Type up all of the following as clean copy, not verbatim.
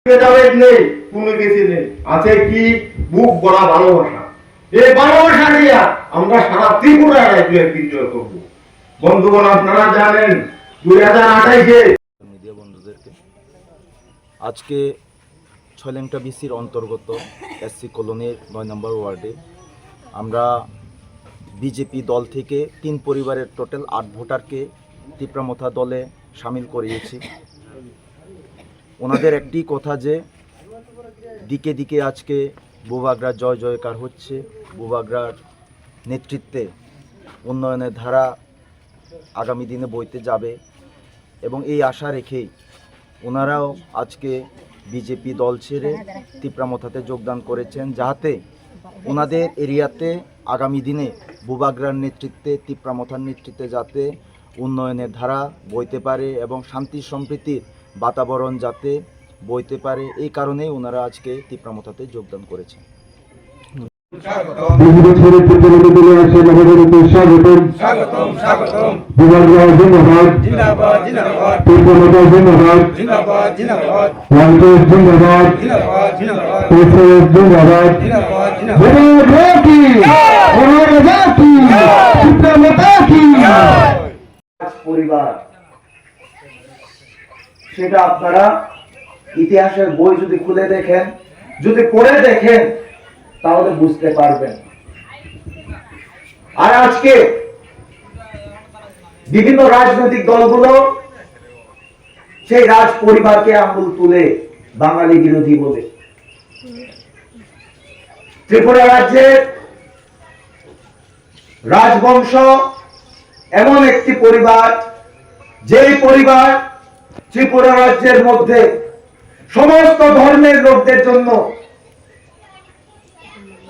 ভেদাভেদ নেই, কোনো কিছু নেই, আছে কি বুক ভরা ভালোবাসা। এই ভালোবাসা নিয়ে আমরা সারা ত্রিপুরা রাজ্যের বিজয় করব। বন্ধুগণ, আপনারা জানেন 2028-এ মিডিয়া বন্ধুদেরকে আজকে ছয়লেংটা বিসির অন্তর্গত এসসি কলোনির 9 নম্বর ওয়ার্ডে আমরা বিজেপি দল থেকে 3 পরিবারের টোটাল 8 ভোটারকে তিপ্রামথা দলে সামিল করিয়েছি। ওনাদের একটি কথা যে দিকে দিকে আজকে বুবাগড়ার জয় জয়কার হচ্ছে, বুবাগড়ার নেতৃত্বে উন্নয়নের ধারা আগামী দিনে বইতে যাবে এবং এই আশা রেখেই ওনারাও আজকে বিজেপি দল ছেড়ে তিপ্রামথাতে যোগদান করেছেন, যাতে ওনাদের এরিয়াতে আগামী দিনে বুবাগড়ার নেতৃত্বে, তিপ্রামথার নেতৃত্বে যাতে উন্নয়নের ধারা বইতে পারে এবং শান্তি সম্প্রীতির বাতাবরণ যাতে বইতে পারে, এই কারণেই ওনারা আজকে তিপ্রামথাতে যোগদান করেছেন। পরিবার, সেটা আপনারা ইতিহাসের বই যদি খুলে দেখেন, যদি পড়ে দেখেন, তাহলে বুঝতে পারবেন। আর আজকে বিভিন্ন রাজনৈতিক দলগুলো সেই রাজ পরিবারকে আঙুল তুলে বাঙালি বিরোধী বলে। ত্রিপুরা রাজ্যের রাজবংশ এমন একটি পরিবার, যেই পরিবার ত্রিপুরা রাজ্যের মধ্যে সমস্ত ধর্মের লোকদের জন্য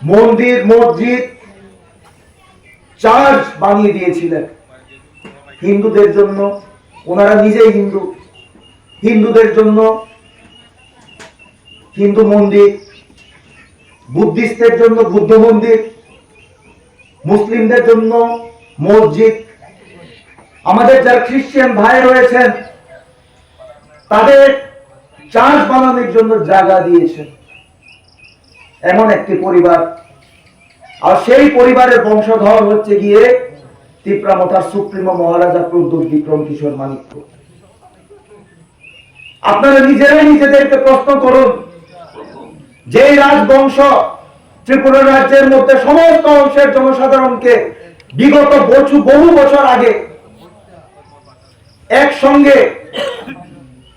মন্দির, মসজিদ, চার্চ বানিয়ে দিয়েছিলেন। হিন্দুদের জন্য, ওনারা নিজেই হিন্দু, হিন্দুদের জন্য হিন্দু মন্দির, বুদ্ধিস্টদের জন্য বুদ্ধ মন্দির, মুসলিমদের জন্য মসজিদ, আমাদের যারা খ্রিস্টান ভাই রয়েছেন তাদের চার্চ বানানোর জন্য জায়গা দিয়েছেন। এমন একটি পরিবার, আর সেই পরিবারের বংশধর হচ্ছে গিয়ে তিপ্রামথার সুপ্রিমো মহারাজা প্রদ্যোৎ বিক্রম কিশোর মাণিক্য। আপনারা নিজেরাই নিজেদেরকে প্রশ্ন করুন, যে রাজবংশ ত্রিপুরা রাজ্যের মধ্যে সমস্ত অংশের জনসাধারণকে বিগত বহু বছর আগে একসঙ্গে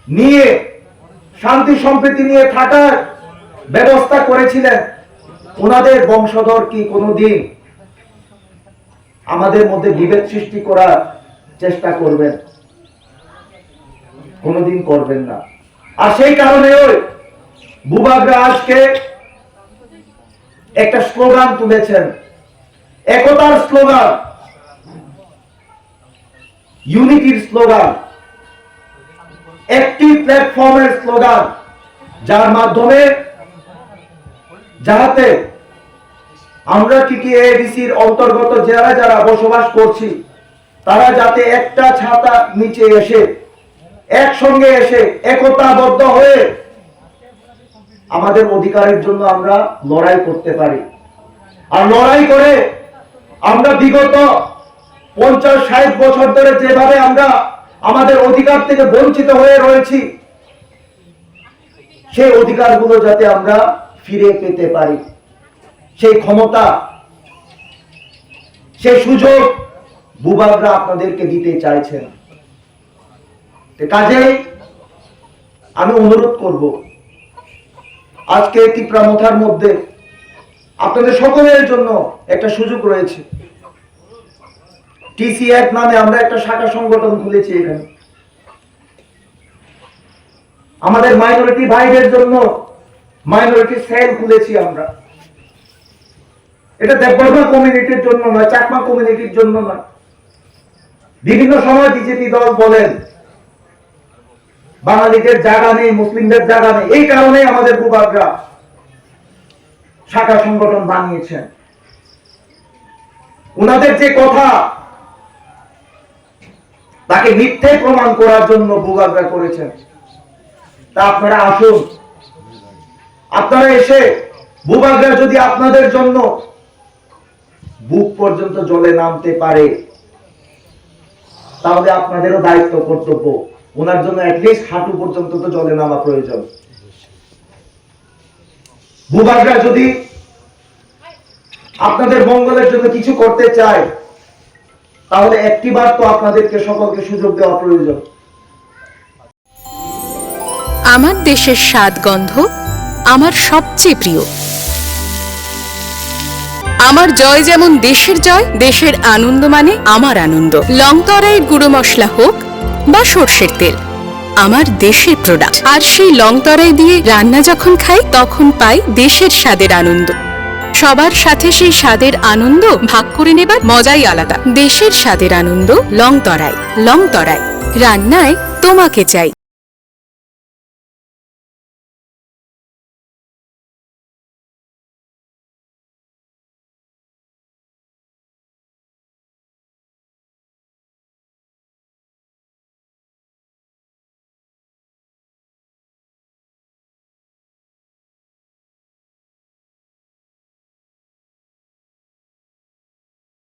নিয়ে শান্তি সম্প্রীতি নিয়ে থাকার ব্যবস্থা করেছিলেন, ওনাদের বংশধর কি কোনোদিন আমাদের মধ্যে বিভেদ সৃষ্টি করার চেষ্টা করবেন? কোনোদিন করবেন না। আর সেই কারণে বুবাগড়া আজকে একটা স্লোগান তুলেছেন, একতার স্লোগান, ইউনিটির স্লোগান, একটি প্ল্যাটফর্মের স্লোগান, যার মাধ্যমে যাতে আমরা টিটিএডিসির অন্তর্গত যারা যারা বসবাস করছি তারা যাতে একটা ছাতা নিচে এসে একসঙ্গে এসে একতাবদ্ধ হয়ে আমাদের অধিকারের জন্য আমরা লড়াই করতে পারি। আর লড়াই করে আমরা বিগত 50-60 বছর ধরে যেভাবে আমরা আমাদের অধিকার থেকে বঞ্চিত হয়ে রয়েছি, সেই অধিকারগুলো যাতে আমরা ফিরে পেতে পারি, সেই ক্ষমতা, সেই সুযোগ বুবাগড়া আপনাদেরকে দিতে চাইছেন। কাজেই আমি অনুরোধ করব, আজকে তিপ্রামথার মধ্যে আপনাদের সকলের জন্য একটা সুযোগ রয়েছে। TC1 নামে আমরা একটা শাখা সংগঠন খুলেছি এখানে। আমাদের মাইনরিটি ভাইদের জন্য মাইনরিটি সেল খুলেছি আমরা। এটা দেববর্মা কমিউনিটির জন্য নয়, চাকমা কমিউনিটির জন্য নয়। বিভিন্ন সময় বিজেপি দল বলেন বাঙালিদের জায়গা নেই, মুসলিমদের জায়গা নেই, এই কারণে আমাদের বুবাগড়া শাখা সংগঠন বানিয়েছেন। ওনাদের যে কথা তাকে মিথ্যে প্রমাণ করার জন্য বুবাগড়া করেছেন। তা আপনারা আসুন, আপনারা এসে বুবাগরা যদি আপনাদের জন্য বুক পর্যন্ত জলে নামতে পারে, তাহলে আপনাদেরও দায়িত্ব কর্তব্য ওনার জন্য অ্যাটলিস্ট হাঁটু পর্যন্ত তো জলে নামা প্রয়োজন। বুবাগরা যদি আপনাদের মঙ্গলের জন্য কিছু করতে চায়, তাহলে একটিবার তো আপনাদেরকে সকলকে সুযোগ দেওয়া প্রয়োজন। আমার দেশের স্বাদ গন্ধ আমার সবচেয়ে প্রিয়। আমার জয় যেমন দেশের জয়, দেশের আনন্দ মানে আমার আনন্দ। লংতরাইয়ের গুঁড়ো মশলা হোক বা সর্ষের তেল, আমার দেশের প্রোডাক্ট। আর সেই লংতরাই দিয়ে রান্না যখন খাই, তখন পাই দেশের স্বাদের আনন্দ। সবার সাথে সেই স্বাদের আনন্দ ভাগ করে নেবার মজাই আলাদা। দেশের স্বাদের আনন্দ লংতরাই। লংতরাই, রান্নায় তোমাকে চাই।